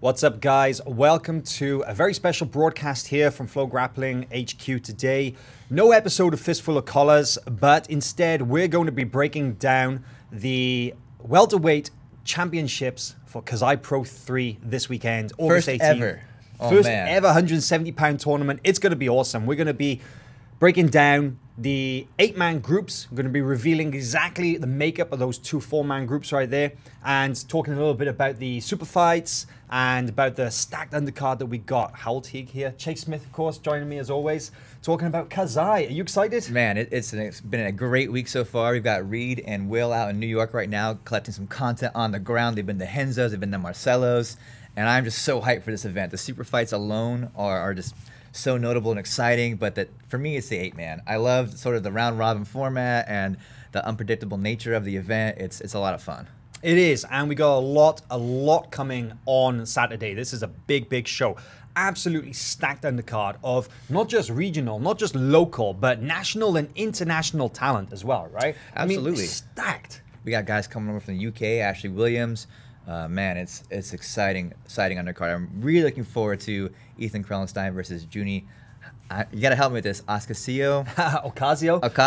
What's up, guys? Welcome to a very special broadcast here from FloGrappling HQ today. No episode of Fistful of Collars, but instead we're going to be breaking down the welterweight championships for KASAI Pro 3 this weekend. August 18th. Ever. First ever 170-pound tournament. It's going to be awesome. We're going to be breaking down the 8-man groups. We're going to be revealing exactly the makeup of those two 4-man groups right there, and talking a little bit about the super fights and about the stacked undercard that we got. Howell Teague here, Chase Smith, of course, joining me as always, talking about KASAI. Are you excited? Man, it's been a great week so far. We've got Reed and Will out in New York right now, collecting some content on the ground. They've been to Henzos, they've been to Marcelo's, and I'm just so hyped for this event. The super fights alone are just so notable and exciting, but that for me it's the 8-man. I love sort of the round robin format and the unpredictable nature of the event. It's a lot of fun. It is, and we got a lot coming on Saturday. This is a big show. Absolutely stacked undercard of not just regional, not just local, but national and international talent as well, right? Absolutely. I mean, stacked. We got guys coming over from the UK, Ashley Williams. Man, it's exciting undercard. I'm really looking forward to Ethan Calestine versus Gianni. You got to help me with this. Ocasio?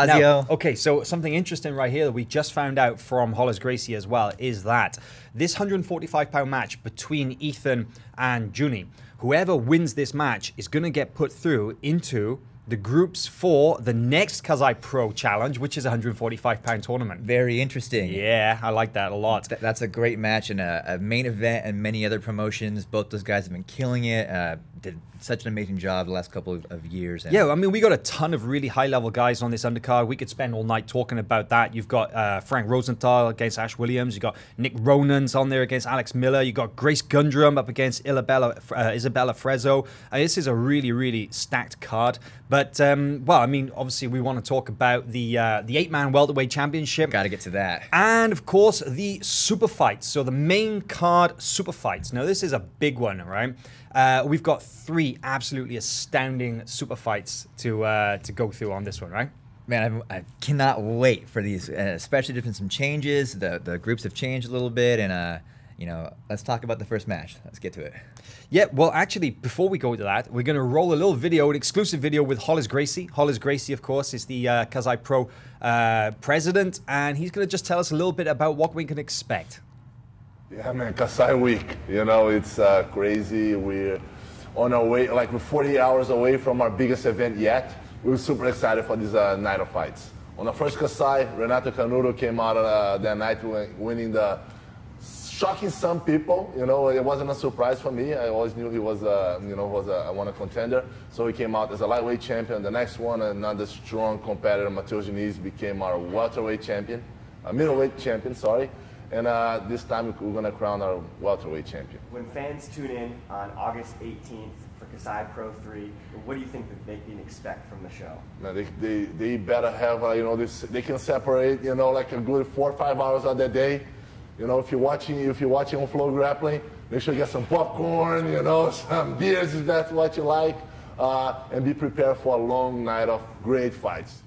Now, okay, so something interesting right here that we just found out from Hollis Gracie as well is that this 145-pound match between Ethan and Gianni, whoever wins this match is going to get put through into the groups for the next KASAI Pro Challenge, which is a 145-pound tournament. Very interesting. Yeah, I like that a lot. That's a great match and a main event and many other promotions. Both those guys have been killing it. Did such an amazing job the last couple of years. Yeah, I mean, we got a ton of really high-level guys on this undercard. We could spend all night talking about that. You've got Frank Rosenthal against Ash Williams. You've got Nick Ronan's on there against Alex Miller. You've got Grace Gundrum up against Isabella Frezzo. This is a really stacked card. But, well, I mean, obviously we want to talk about the 8-man welterweight championship. Got to get to that. And, of course, the super fights. So the main card super fights. Now, this is a big one, right? We've got 3 absolutely astounding super fights to go through on this one, right? Man, I cannot wait for these, especially there's been some changes. The groups have changed a little bit, and you know, let's talk about the first match. Let's get to it. Yeah, well, actually, before we go to that, we're going to roll a little video, an exclusive video with Hollis Gracie. Hollis Gracie, of course, is the KASAI Pro president, and he's going to just tell us a little bit about what we can expect. Yeah, man, KASAI week, you know, it's crazy. We're on our way, like we're 40 hours away from our biggest event yet. We're super excited for this night of fights. On the first KASAI, Renato Canuto came out that night winning the, shocking some people, you know, it wasn't a surprise for me. I always knew he was, you know, a contender. So he came out as a lightweight champion. The next one, another strong competitor, Matheus Diniz, became our welterweight champion, middleweight champion, sorry. And this time we're going to crown our welterweight champion. When fans tune in on August 18th for KASAI Pro 3, what do you think that they can expect from the show? Now they better have, you know, they can separate, you know, like a good 4 or 5 hours of the day. You know, if you're watching on FloGrappling, make sure you get some popcorn, you know, some beers if that's what you like, and be prepared for a long night of great fights.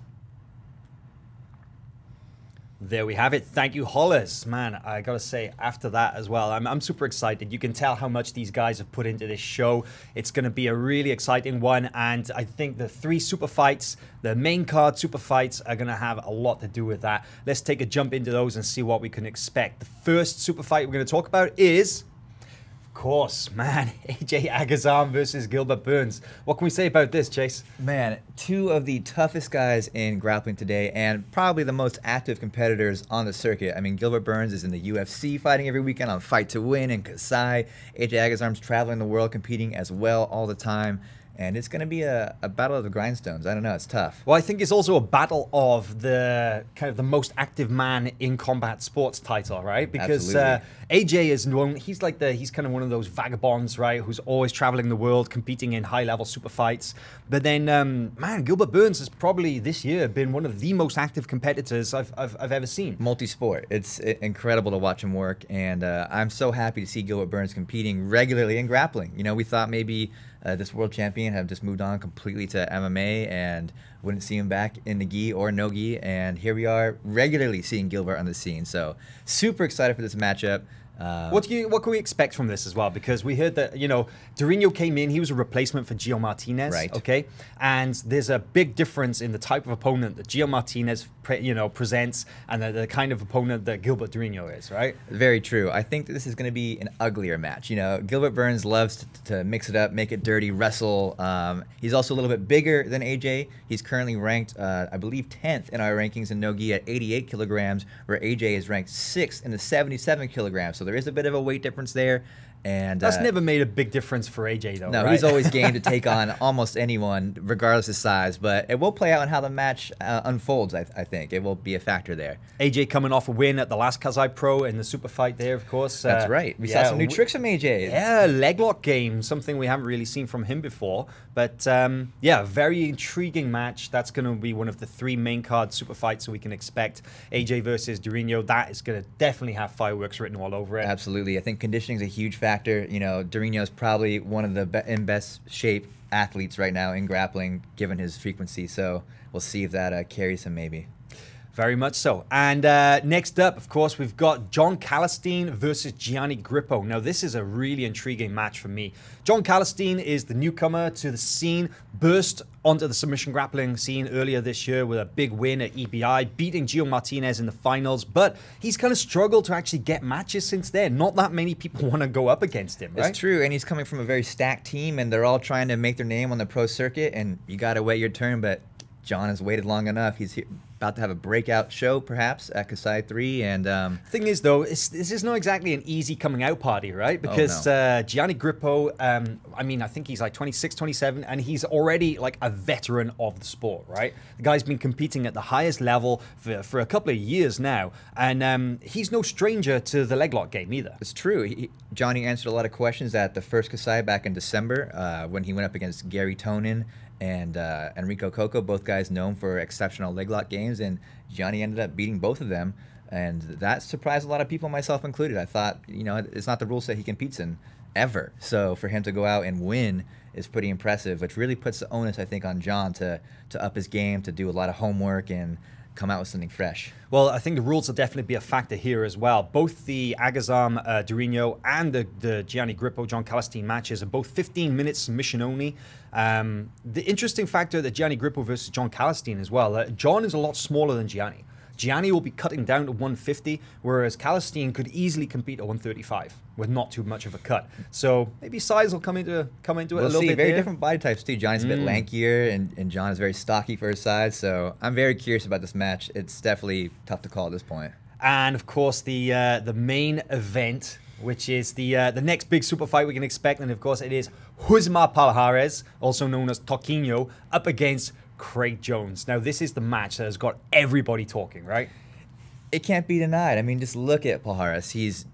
There we have it. Thank you, Hollis. Man, I gotta say, after that as well, I'm super excited. You can tell how much these guys have put into this show. It's gonna be a really exciting one, and I think the 3 super fights, the main card super fights, are gonna have a lot to do with that. Let's take a jump into those and see what we can expect. The first super fight we're gonna talk about is, of course, man, AJ Agazarm versus Gilbert Burns. What can we say about this, Chase? Man, 2 of the toughest guys in grappling today, and probably the most active competitors on the circuit. I mean, Gilbert Burns is in the UFC fighting every weekend on Fight to Win and KASAI. AJ Agazarm's traveling the world competing as well all the time. And it's going to be a battle of the grindstones. I don't know. It's tough. Well, I think it's also a battle of the kind of the most active man in combat sports title, right? Because AJ is known. He's kind of one of those vagabonds, right? Who's always traveling the world, competing in high-level super fights. But then, man, Gilbert Burns has probably this year been one of the most active competitors I've ever seen. Multi-sport. It's incredible to watch him work, and I'm so happy to see Gilbert Burns competing regularly in grappling. You know, we thought maybe this world champion have just moved on completely to MMA and wouldn't see him back in the gi or no gi, and here we are regularly seeing Gilbert on the scene. So super excited for this matchup. What can we expect from this as well? Because we heard that, you know, Durinho came in, he was a replacement for Gio Martinez, right? Okay, and there's a big difference in the type of opponent that Gio Martinez, presents, and the kind of opponent that Gilbert Durinho is, right? Very true. I think that this is going to be an uglier match. You know, Gilbert Burns loves to mix it up, make it dirty, wrestle. He's also a little bit bigger than AJ. He's currently ranked, I believe, 10th in our rankings in no-gi at 88 kilograms, where AJ is ranked 6th in the 77 kilograms. So there is a bit of a weight difference there. And that's never made a big difference for AJ, though. No, right? he's always game to take on almost anyone, regardless of size. But it will play out in how the match unfolds, I think. It will be a factor there. AJ coming off a win at the last KASAI Pro in the super fight there, of course. That's right. We saw some new tricks from AJ. Yeah, leg lock game, something we haven't really seen from him before. But yeah, very intriguing match. That's going to be one of the 3 main card super fights that we can expect. AJ versus Durinho. That is going to definitely have fireworks written all over it. Absolutely. I think conditioning is a huge factor. You know, Durinho is probably one of the best shape athletes right now in grappling, given his frequency. So we'll see if that carries him maybe. Very much so. And next up, of course, we've got John Calestine versus Gianni Grippo. Now, this is a really intriguing match for me. John Calestine is the newcomer to the scene, burst onto the submission grappling scene earlier this year with a big win at EBI, beating Gio Martinez in the finals, but he's kind of struggled to actually get matches since then. Not that many people want to go up against him, right? It's true, and he's coming from a very stacked team, and they're all trying to make their name on the pro circuit, and you got to wait your turn, but John has waited long enough. He's about to have a breakout show, perhaps, at KASAI 3. And thing is, though, this is not exactly an easy coming out party, right? Because Gianni Grippo, I mean, I think he's like 26, 27, and he's already like a veteran of the sport, right? The guy's been competing at the highest level for a couple of years now, and he's no stranger to the leg lock game either. It's true. Johnny answered a lot of questions at the first KASAI back in December when he went up against Gary Tonin and Enrico Coco, both guys known for exceptional leg lock games, and Gianni ended up beating both of them, and that surprised a lot of people, myself included. I thought, you know, it's not the rule set he competes in ever, so for him to go out and win is pretty impressive, which really puts the onus, I think, on John to up his game, to do a lot of homework and come out with something fresh. Well, I think the rules will definitely be a factor here as well. Both the Agazarm Durinho and the Gianni Grippo John Calestine matches are both 15 minutes submission only. The interesting factor that Gianni Grippo versus John Calestine as well. John is a lot smaller than Gianni. Gianni will be cutting down to 150, whereas Calestine could easily compete at 135 with not too much of a cut. So maybe size will come into it a little bit. Very there. different body types too. Johnny's a bit lankier, and John is very stocky for his size. So I'm very curious about this match. It's definitely tough to call at this point. And of course, the main event, which is the next big super fight we can expect, and of course it is Rousimar Palhares, also known as Toquinho, up against Craig Jones. Now, this is the match that has got everybody talking, right? It can't be denied. I mean, just look at Palhares. He's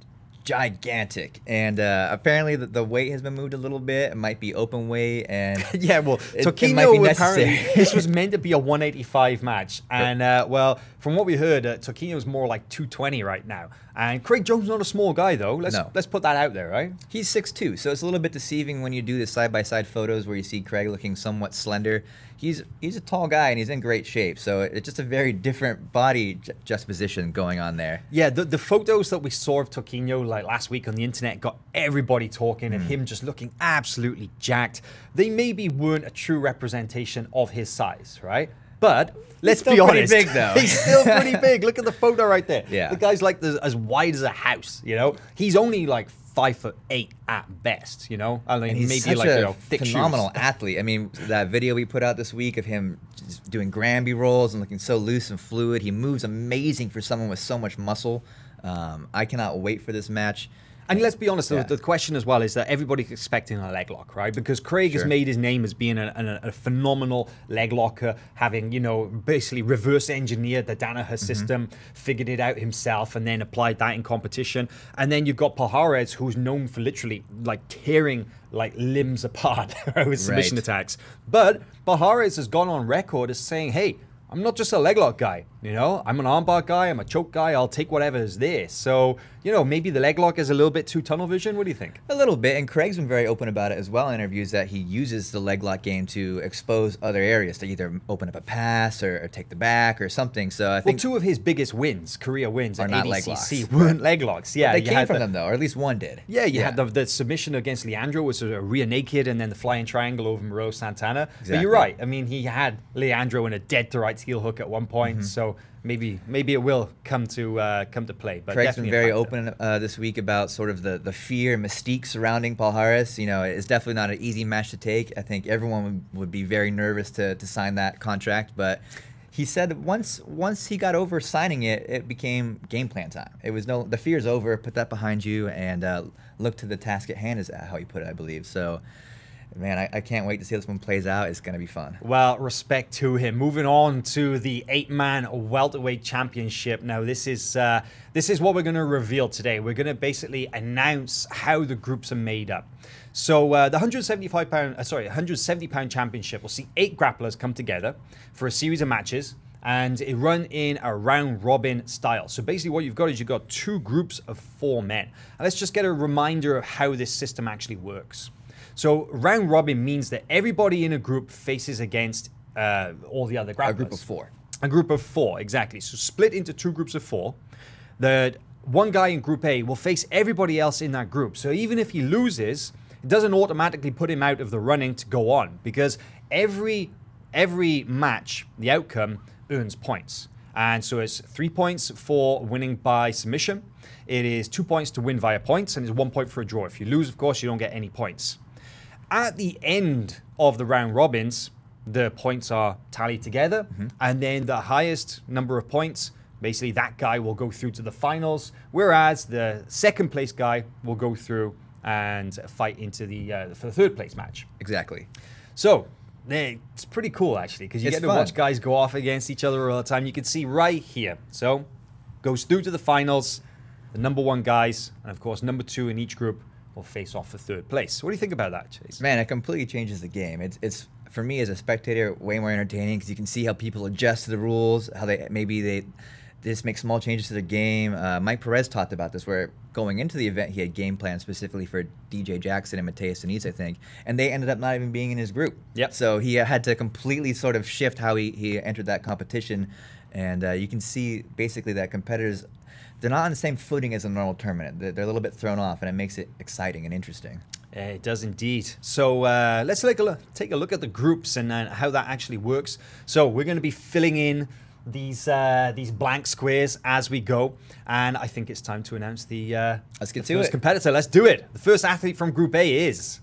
gigantic, and apparently the weight has been moved a little bit. It might be open weight, and yeah, well, it might be necessary. This was meant to be a 185 match, and well, from what we heard, Toquinho's more like 220 right now, and Craig Jones not a small guy though. Let's put that out there, right? He's 6'2", so it's a little bit deceiving when you do the side-by-side photos where you see Craig looking somewhat slender. He's a tall guy, and he's in great shape, so it's just a very different body juxtaposition going on there. Yeah, the photos that we saw of Toquinho like last week on the internet got everybody talking, and him just looking absolutely jacked. They maybe weren't a true representation of his size, right? But let's be honest, pretty big though. He's still pretty big. Look at the photo right there. Yeah, the guy's like as wide as a house. You know, he's only like 5'8" at best. You know, I mean, and he's maybe such like thick phenomenal shoes. athlete. I mean, that video we put out this week of him just doing Granby rolls and looking so loose and fluid. He moves amazing for someone with so much muscle. I cannot wait for this match. And let's be honest, the question as well is that everybody's expecting a leg lock, right? Because Craig has made his name as being a phenomenal leg locker, having, you know, basically reverse engineered the Danaher system, figured it out himself, and then applied that in competition. And then you've got Palhares, who's known for literally like tearing like limbs apart with submission attacks. But Palhares has gone on record as saying, hey, I'm not just a leg lock guy. You know, I'm an armbar guy, I'm a choke guy, I'll take whatever is there. So, you know, maybe the leg lock is a little bit too tunnel vision. What do you think? A little bit, and Craig's been very open about it as well in interviews, that he uses the leg lock game to expose other areas, to either open up a pass or take the back or something. So I think two of his biggest wins, career wins are at not ADCC leg locks. weren't leg locks. Yeah, they came from them though, or at least one did. Yeah, you had the submission against Leandro, was a rear naked, and then the flying triangle over Moreau Santana. Exactly. But you're right. I mean, he had Leandro in a dead to rights heel hook at one point, so maybe it will come to play. But Craig's been very open this week about sort of the fear and mystique surrounding Palhares. You know, it's definitely not an easy match to take. I think everyone would be very nervous to sign that contract, but he said once he got over signing it, it became game plan time. It was the fear's over, put that behind you, and look to the task at hand, is how he put it, I believe. So, man, I can't wait to see how this one plays out. It's going to be fun. Well, respect to him. Moving on to the 8-man welterweight championship. Now, this is what we're going to reveal today. We're going to basically announce how the groups are made up. So the 170-pound championship will see 8 grapplers come together for a series of matches, and it run in a round-robin style. So basically what you've got is you've got 2 groups of 4 men. And let's just get a reminder of how this system actually works. So round robin means that everybody in a group faces against all the other grapplers. A group of 4. A group of 4, exactly. So split into 2 groups of 4. The one guy in Group A will face everybody else in that group. So even if he loses, it doesn't automatically put him out of the running to go on, because every match, the outcome earns points. And so it's 3 points for winning by submission. It is 2 points to win via points, and it's 1 point for a draw. If you lose, of course, you don't get any points. At the end of the round robins, the points are tallied together, and then the highest number of points, basically that guy will go through to the finals, whereas the second place guy will go through and fight into for the third place match. Exactly. So it's pretty cool, actually, because you get to watch guys go off against each other all the time. You can see right here. So goes through to the finals, the number 1 guys, and of course number 2 in each group will face off for third place. What do you think about that, Chase? Man, it completely changes the game. It's for me as a spectator way more entertaining, because you can see how people adjust to the rules, how they just make small changes to the game. Mike Perez talked about this, where going into the event he had game plans specifically for DJ Jackson and Mateus Denise, I think, and they ended up not even being in his group. Yep. So he had to completely sort of shift how he entered that competition, and you can see basically that competitors, they're not on the same footing as a normal tournament. They're a little bit thrown off, and it makes it exciting and interesting. It does indeed. So let's take a look at the groups and how that actually works. So we're going to be filling in these blank squares as we go, and I think it's time to announce the first competitor. Let's do it. The first athlete from Group A is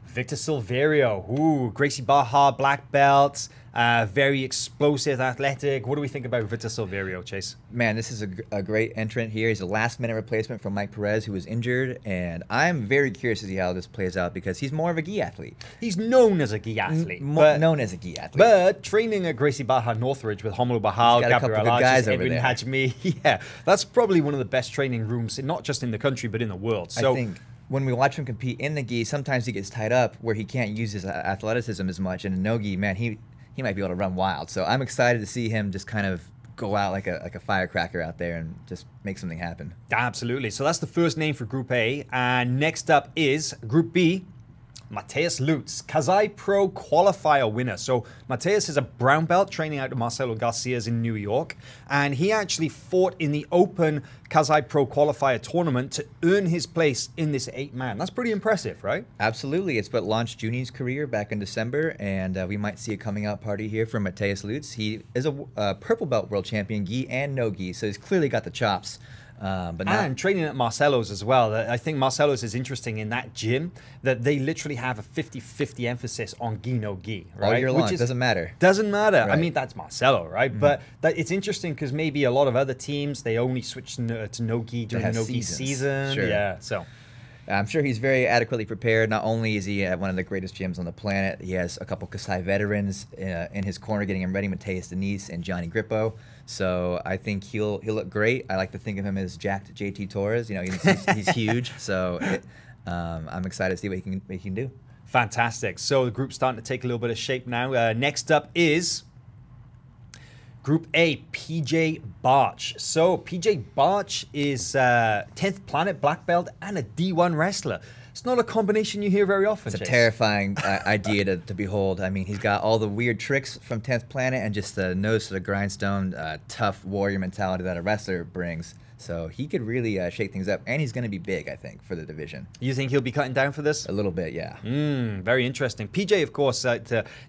Victor Silverio. Ooh, Gracie Barra, black belt. Very explosive, athletic. What do we think about Victor Silverio, Chase? Man, this is a great entrant here. He's a last-minute replacement for Mike Perez, who was injured, and I'm very curious to see how this plays out, because he's more of a gi athlete. He's known as a gi athlete. Known as a gi athlete. But training at Gracie Barra Northridge with Romulo Bahal, Gabriel Alages, Edwin Hajmi, yeah, that's probably one of the best training rooms, not just in the country, but in the world. So I think when we watch him compete in the gi, sometimes he gets tied up where he can't use his athleticism as much, and in no gi, man, he might be able to run wild. So I'm excited to see him just kind of go out like a firecracker out there and just make something happen. Absolutely. So that's the first name for Group A. And next up is Group B, Mateus Lutz, KASAI Pro qualifier winner. So Mateus is a brown belt training out of Marcelo Garcia's in New York, and he actually fought in the Open KASAI Pro qualifier tournament to earn his place in this 8-man. That's pretty impressive, right? Absolutely. It's what launched Gianni's career back in December, and we might see a coming out party here from Mateus Lutz. He is a purple belt world champion, gi and no gi, so he's clearly got the chops. And training at Marcelo's as well. I think Marcelo's is interesting in that gym that they literally have a 50-50 emphasis on gi, no gi, right? All year long, doesn't matter. Doesn't matter. Right. I mean, that's Marcelo, right? But it's interesting because maybe a lot of other teams, they only switch to no gi during the no gi season. Sure. Yeah, so I'm sure he's very adequately prepared. Not only is he at one of the greatest gyms on the planet, he has a couple KASAI veterans in his corner getting him ready, Mateus Denise and Gianni Grippo. So I think he'll look great. I like to think of him as jacked JT Torres. You know, he's huge. So I'm excited to see what he can do. Fantastic. So the group's starting to take a little bit of shape now. Next up is Group A, PJ Barch. So PJ Barch is 10th planet black belt and a D1 wrestler. It's not a combination you hear very often. It's a Chase. terrifying idea to behold. I mean, he's got all the weird tricks from 10th Planet and just the nose to the grindstone, tough warrior mentality that a wrestler brings. So he could really shake things up, and he's going to be big, I think, for the division. You think he'll be cutting down for this? A little bit, yeah. Very interesting. PJ, of course,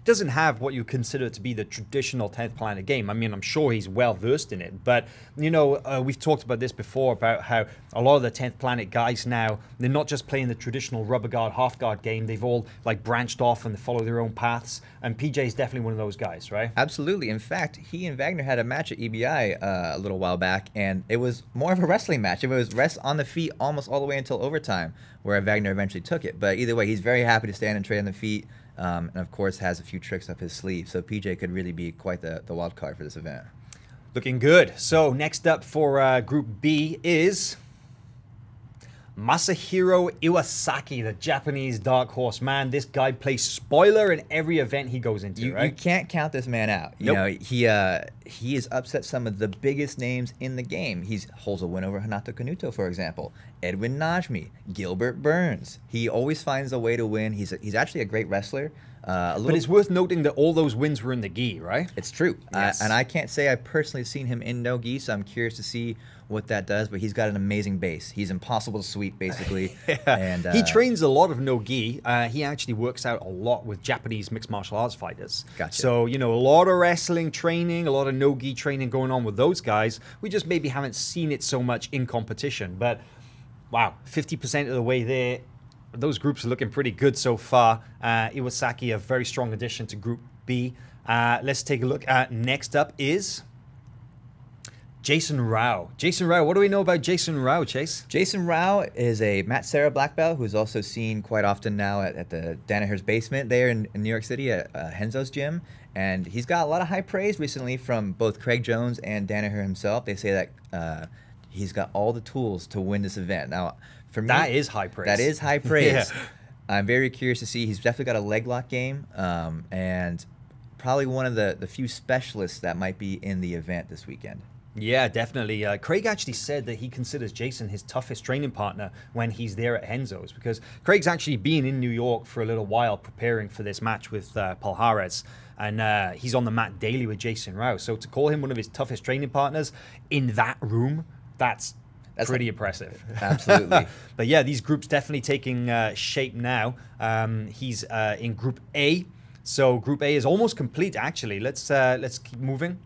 doesn't have what you consider to be the traditional 10th Planet game. I mean, I'm sure he's well versed in it, but you know, we've talked about this before about how a lot of the 10th Planet guys now, they're not just playing the traditional rubber guard, half guard game. They've all like branched off and they follow their own paths. And PJ is definitely one of those guys, right? Absolutely. In fact, he and Wagner had a match at EBI a little while back, and it was more of a wrestling match. It was rest on the feet almost all the way until overtime, where Wagner eventually took it. But either way, he's very happy to stand and trade on the feet, and of course has a few tricks up his sleeve. So PJ could really be quite the wild card for this event. Looking good. So next up for Group B is Masahiro Iwasaki, the Japanese dark horse. Man, this guy plays spoiler in every event he goes into, right? You can't count this man out. You know, he has upset some of the biggest names in the game. He holds a win over Hanato Kanuto, for example. Edwin Najmi, Gilbert Burns. He always finds a way to win. He's actually a great wrestler. But it's worth noting that all those wins were in the gi, right? It's true. Yes. And I can't say I've personally seen him in no gi, so I'm curious to see what that does, but he's got an amazing base. He's impossible to sweep, basically. Yeah. And he trains a lot of no gi. He actually works out a lot with Japanese mixed martial arts fighters. Gotcha. So, you know, a lot of wrestling training, a lot of no gi training going on with those guys. We just maybe haven't seen it so much in competition. But, wow, 50% of the way there. Those groups are looking pretty good so far. Iwasaki, a very strong addition to Group B. Let's take a look at next up is Jason Rao. Jason Rao, what do we know about Jason Rao, Chase? Jason Rao is a Matt Serra black belt who's also seen quite often now at the Danaher's basement there in New York City at Henzo's gym. And he's got a lot of high praise recently from both Craig Jones and Danaher himself. They say that he's got all the tools to win this event. Now, for me, that is high praise. That is high praise. Yeah. I'm very curious to see. He's definitely got a leg lock game, and probably one of the few specialists that might be in the event this weekend. Yeah, definitely. Craig actually said that he considers Jason his toughest training partner when he's there at Henzo's, because Craig's actually been in New York for a little while preparing for this match with Palhares, and he's on the mat daily with Jason Rao. So to call him one of his toughest training partners in that room, that's pretty impressive. Absolutely. But yeah, these groups definitely taking shape now. He's in Group A. So Group A is almost complete, actually. Let's keep moving.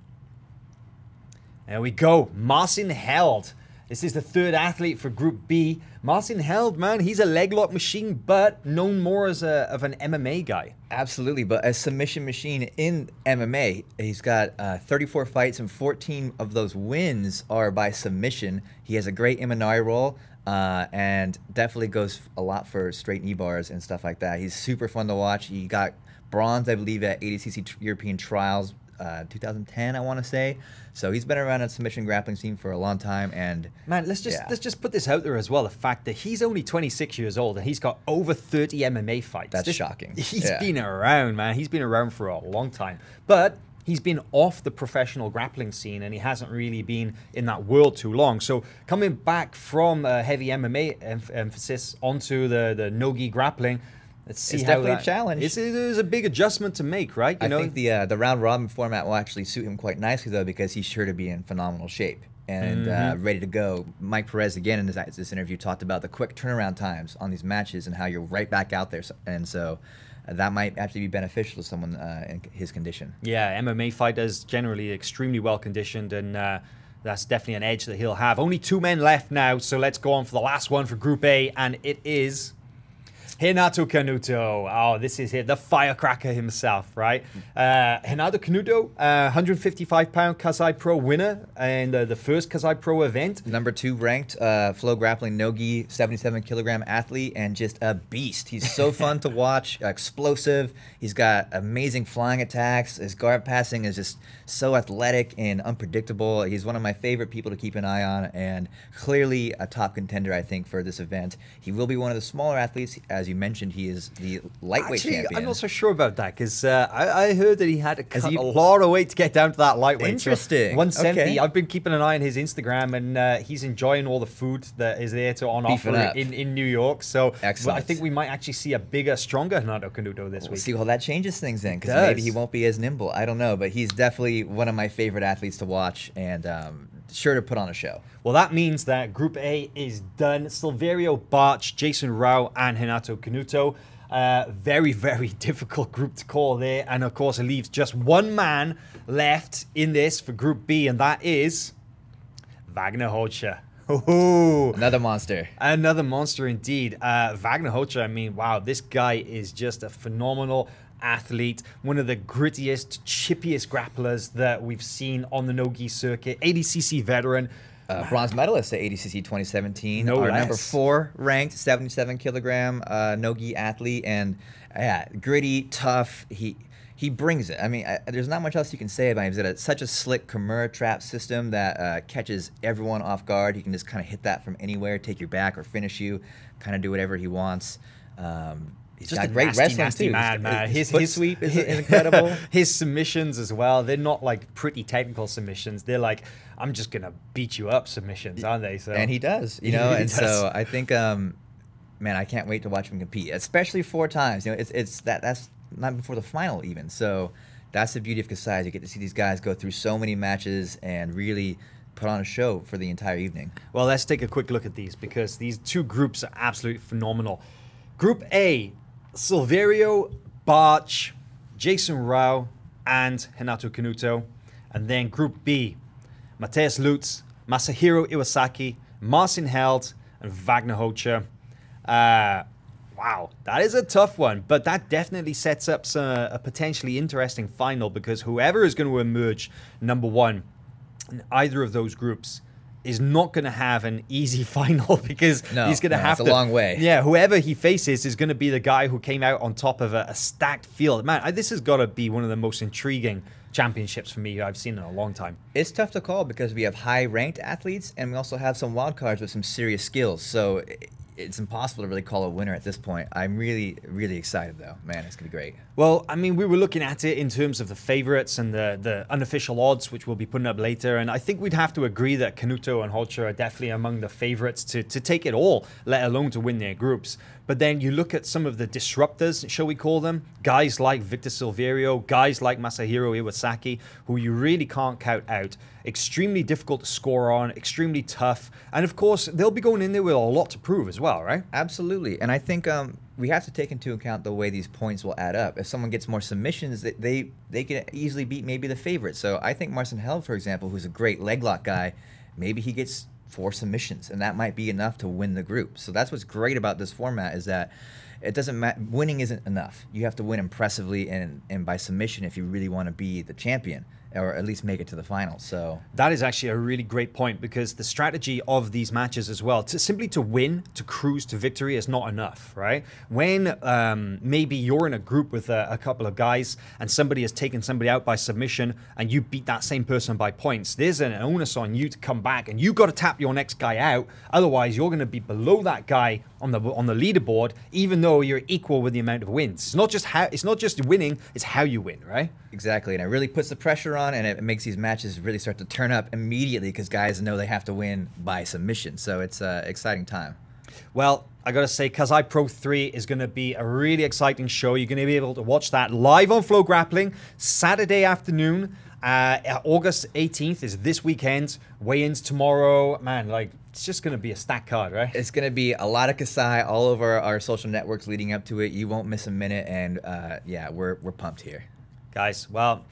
There we go. Marcin Held. This is the third athlete for Group B. Marcin Held, man, he's a leg lock machine, but known more as of an MMA guy. Absolutely, but a submission machine in MMA. He's got 34 fights, and 14 of those wins are by submission. He has a great Imanari roll, and definitely goes a lot for straight knee bars and stuff like that. He's super fun to watch. He got bronze, I believe, at ADCC European Trials 2010, I want to say. So he's been around at submission grappling scene for a long time, and man, let's just put this out there as well. The fact that he's only 26 years old and he's got over 30 MMA fights. That's shocking. He's been around, man. He's been around for a long time, but he's been off the professional grappling scene and he hasn't really been in that world too long. So coming back from heavy MMA emphasis onto the no-gi grappling, let's see it's how definitely a challenge. It is a big adjustment to make, right? I think the round robin format will actually suit him quite nicely, though, because he's sure to be in phenomenal shape and ready to go. Mike Perez, again, in this interview, talked about the quick turnaround times on these matches and how you're right back out there. And so that might actually be beneficial to someone in his condition. Yeah, MMA fighters generally extremely well conditioned, and that's definitely an edge that he'll have. Only 2 men left now, so let's go on for the last one for Group A, and it is Hanato Kanuto. Oh, this is it, the firecracker himself, right? Hanato Kanuto, 155-pound KASAI Pro winner and the first KASAI Pro event. Number 2 ranked FloGrappling no-gi 77-kilogram athlete, and just a beast. He's so fun to watch, explosive. He's got amazing flying attacks. His guard passing is just so athletic and unpredictable. He's one of my favorite people to keep an eye on, and clearly a top contender, I think, for this event. He will be one of the smaller athletes, as you you mentioned, he is the lightweight champion. I'm not so sure about that because I heard that he had to cut a lot of weight to get down to that lightweight. Interesting. So 170. Okay. I've been keeping an eye on his Instagram, and he's enjoying all the food that is there on offer in New York. So excellent. I think we might actually see a bigger, stronger Renato Canuto this week. We'll see how that changes things then, because maybe he won't be as nimble. I don't know, but he's definitely one of my favorite athletes to watch, and sure to put on a show. Well, that means that Group A is done. Silverio, Barch, Jason Rao, and Renato Canuto. Very, very difficult group to call there. And of course, it leaves just one man left in this for Group B, and that is Wagner Hoxha. Another monster. Another monster indeed. Wagner Hoxha, I mean, wow, this guy is just a phenomenal athlete, one of the grittiest, chippiest grapplers that we've seen on the no-gi circuit, ADCC veteran. Bronze medalist at ADCC 2017. No Our less. number 4 ranked 77 kilogram no-gi athlete, and yeah, gritty, tough. He brings it. I mean, there's not much else you can say about him. He's got such a slick Kimura trap system that catches everyone off guard. He can just kind of hit that from anywhere, take your back or finish you, kind of do whatever he wants. He's just got a great nasty, wrestling nasty too. man. His foot sweep is incredible. His submissions as well. They're not like pretty technical submissions. They're like, I'm just gonna beat you up submissions, aren't they? So and he does, you know. And so I think, man, I can't wait to watch him compete, especially 4 times. You know, that's not before the final even. So that's the beauty of KASAI. You get to see these guys go through so many matches and really put on a show for the entire evening. Well, let's take a quick look at these because these 2 groups are absolutely phenomenal. Group A, Silverio, Barch, Jason Rao, and Renato Canuto. And then Group B, Mateus Lutz, Masahiro Iwasaki, Marcin Held, and Wagner Hoxha. Wow, that is a tough one, but that definitely sets up a potentially interesting final because whoever is going to emerge number 1 in either of those groups is not going to have an easy final because he's going to have to. It's a long way. Yeah, whoever he faces is going to be the guy who came out on top of a stacked field. Man, this has got to be one of the most intriguing championships for me I've seen in a long time. It's tough to call because we have high-ranked athletes and we also have some wild cards with some serious skills. So it's impossible to really call a winner at this point. I'm really, really excited, though. Man, it's going to be great. Well, I mean, we were looking at it in terms of the favorites and the unofficial odds, which we'll be putting up later. And I think we'd have to agree that Canuto and Hoxha are definitely among the favorites to take it all, let alone to win their groups. But then you look at some of the disruptors, shall we call them? Guys like Victor Silverio, guys like Masahiro Iwasaki, who you really can't count out. Extremely difficult to score on, extremely tough. And of course, they'll be going in there with a lot to prove as well, right? Absolutely. And I think we have to take into account the way these points will add up. If someone gets more submissions, they can easily beat maybe the favorite. So I think Marcin Held, for example, who's a great leg lock guy, maybe he gets 4 submissions, and that might be enough to win the group. So that's what's great about this format is that it doesn't matter. Winning isn't enough. You have to win impressively and by submission if you really want to be the champion, or at least make it to the final. So that is actually a really great point because the strategy of these matches as well, simply to win, to cruise to victory is not enough, right? When maybe you're in a group with a couple of guys and somebody has taken somebody out by submission and you beat that same person by points, there's an onus on you to come back and you got to tap your next guy out. Otherwise, you're going to be below that guy on the leaderboard, even though you're equal with the amount of wins. It's not just winning, it's how you win, right? Exactly, and it really puts the pressure on, and it makes these matches really start to turn up immediately because guys know they have to win by submission. So it's an exciting time. Well, I gotta say, KASAI Pro 3 is gonna be a really exciting show. You're gonna be able to watch that live on FloGrappling Saturday afternoon. August 18th is this weekend. Weigh-ins tomorrow. Man, like, it's just going to be a stacked card, right? It's going to be a lot of KASAI all over our social networks leading up to it. You won't miss a minute, and yeah, we're pumped here. Guys, well,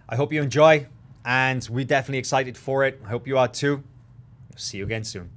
I hope you enjoy, and we're definitely excited for it. I hope you are too. See you again soon.